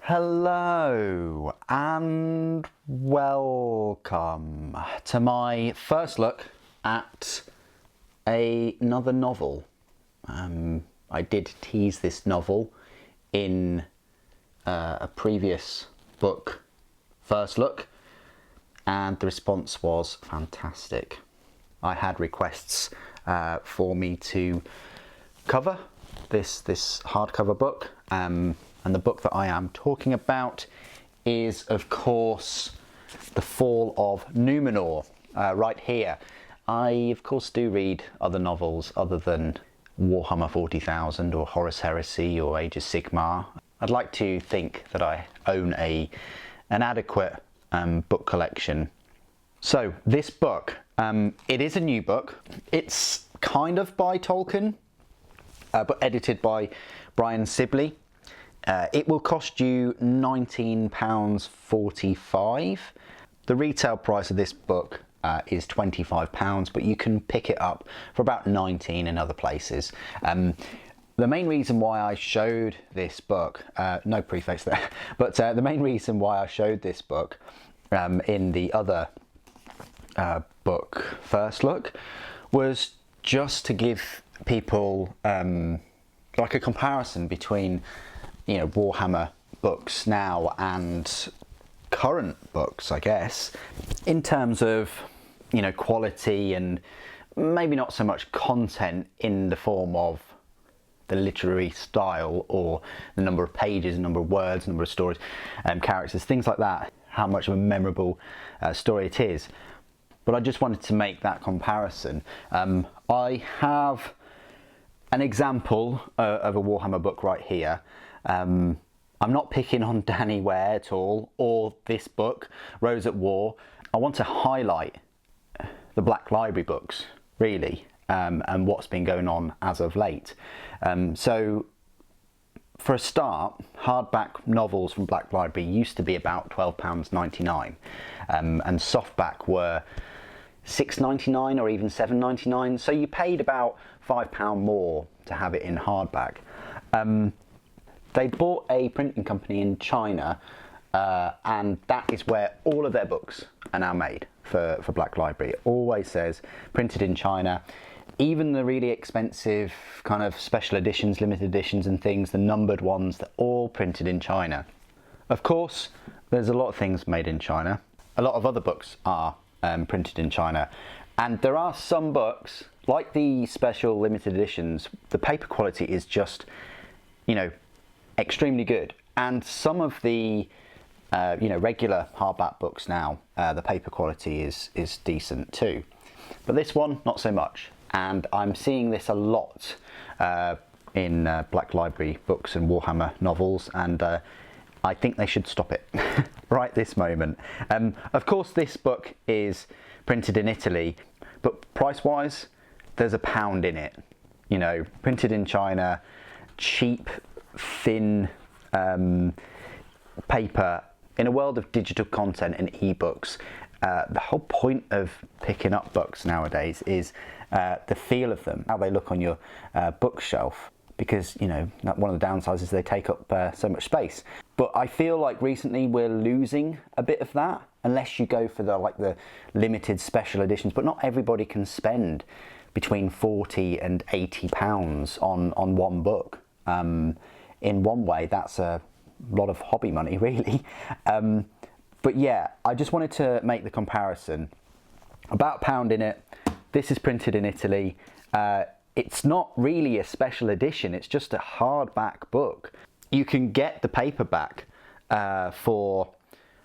Hello and welcome to my first look at another novel. I did tease this novel in a previous book first look and the response was fantastic. I had requests for me to cover this hardcover book, and the book that I am talking about is, of course, The Fall of Numenor, right here. I, of course, do read other novels other than Warhammer 40,000 or Horus Heresy or Age of Sigmar. I'd like to think that I own an adequate book collection. So this book, it is a new book. It's kind of by Tolkien, but edited by Brian Sibley. It will cost you £19.45. The retail price of this book is £25, but you can pick it up for about £19 in other places. The main reason why I showed this book, no preface there, but the main reason why I showed this book in the other book first look was just to give people like a comparison between Warhammer books now and current books, I guess, in terms of quality and maybe not so much content in the form of the literary style or the number of pages, number of words, number of stories, characters, things like that, how much of a memorable story it is. But I just wanted to make that comparison. I have an example of a Warhammer book right here. I'm not picking on Danny Ware at all, or this book, Rose at War. I want to highlight the Black Library books, really, and what's been going on as of late. So, for a start, hardback novels from Black Library used to be about £12.99, and softback were £6.99 or even £7.99, so you paid about £5 more to have it in hardback. They bought a printing company in China, and that is where all of their books are now made for Black Library. It always says printed in China. Even the really expensive kind of special editions, limited editions and things, the numbered ones, they're all printed in China. Of course, there's a lot of things made in China. A lot of other books are printed in China. And there are some books, like the special limited editions, the paper quality is just, extremely good. And some of the regular hardback books now, the paper quality is decent too. But this one, not so much. And I'm seeing this a lot in Black Library books and Warhammer novels, and I think they should stop it right this moment. Of course, this book is printed in Italy, but price-wise, there's £1 in it. Printed in China, cheap, thin paper. In a world of digital content and ebooks, the whole point of picking up books nowadays is the feel of them, how they look on your bookshelf, because one of the downsides is they take up so much space. But I feel like recently we're losing a bit of that, unless you go for the limited special editions. But not everybody can spend between £40 and £80 on one book. In one way, that's a lot of hobby money, really. But yeah, I just wanted to make the comparison. About £1 in it. This is printed in Italy. It's not really a special edition, it's just a hardback book. You can get the paperback for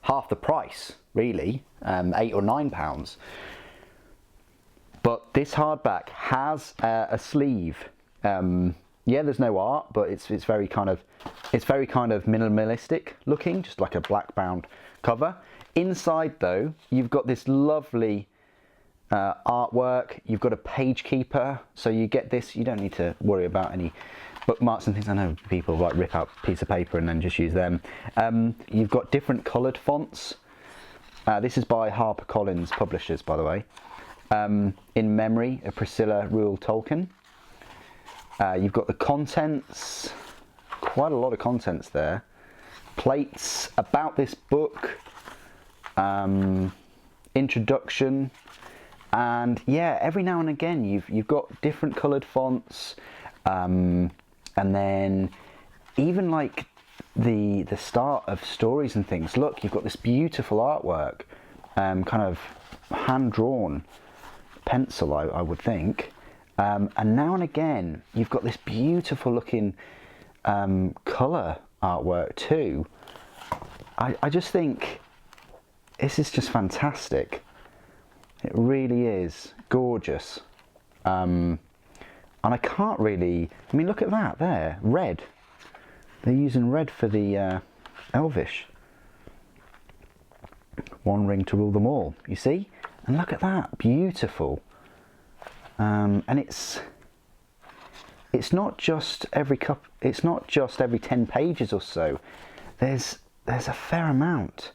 half the price, really, £8 or £9. But this hardback has a sleeve. Yeah, there's no art, but it's very kind of minimalistic looking, just like a black bound cover. Inside though, you've got this lovely artwork. You've got a page keeper, so you get this. You don't need to worry about any bookmarks and things. I know people rip out a piece of paper and then just use them. You've got different coloured fonts. This is by Harper Collins, publishers, by the way. In memory of J.R.R.Tolkien. You've got the contents, quite a lot of contents there. plates about this book, introduction, and yeah, every now and again you've got different coloured fonts, and then even like the start of stories and things. Look, you've got this beautiful artwork, kind of hand drawn pencil, I would think, and now and again you've got this beautiful looking colour artwork too. I just think this is just fantastic. It really is gorgeous, and I can't really, I mean, look at that there, red. They're using red for the Elvish. One ring to rule them all, you see? And look at that, beautiful. And it's not just every it's not just every 10 pages or so. There's a fair amount.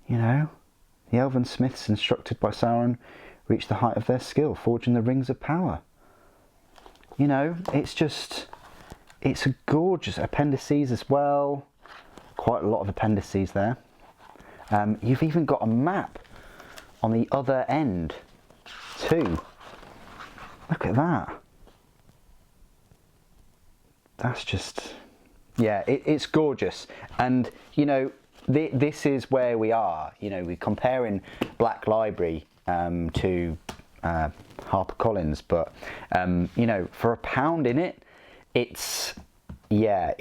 You know, the elven smiths instructed by Sauron reached the height of their skill, forging the rings of power. You know, it's a gorgeous appendices as well. Quite a lot of appendices there. You've even got a map on the other end too. Look at that. That's just, yeah, it's gorgeous. And you know, this is where we are. You know, we're comparing Black Library to Harper Collins, but you know, for £1 in it, it's, yeah,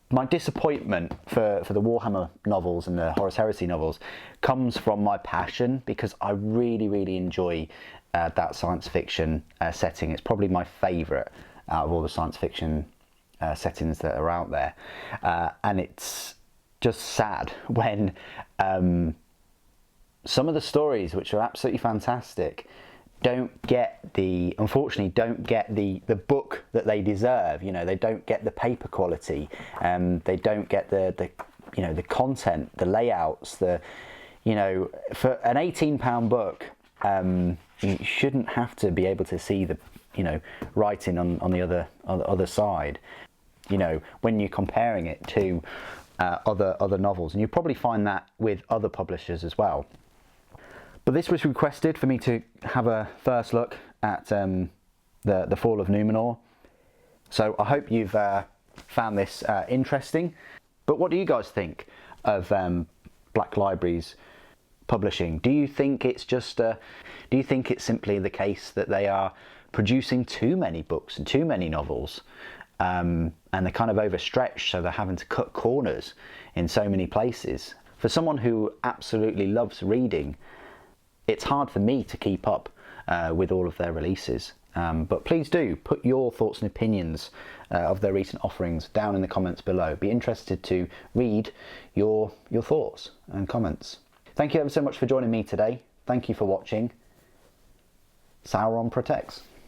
my disappointment for the Warhammer novels and the Horus Heresy novels comes from my passion, because I really enjoy that science fiction setting. It's probably my favourite out of all the science fiction settings that are out there, and it's just sad when some of the stories, which are absolutely fantastic, unfortunately don't get the book that they deserve. You know, they don't get the paper quality, they don't get the you know, the content, the layouts, you know, for an £18 book, you shouldn't have to be able to see the, you know, writing on the other side, you know, when you're comparing it to other novels. And you probably find that with other publishers as well. But this was requested for me to have a first look at the Fall of Numenor. So I hope you've found this interesting. But what do you guys think of Black Library's publishing? Do you think it's just do you think it's simply the case that they are producing too many books and too many novels, and they're kind of overstretched, so they're having to cut corners in so many places? For someone who absolutely loves reading, it's hard for me to keep up with all of their releases. But please do put your thoughts and opinions of their recent offerings down in the comments below. Be interested to read your thoughts and comments. Thank you ever so much for joining me today. Thank you for watching. Sauron protects.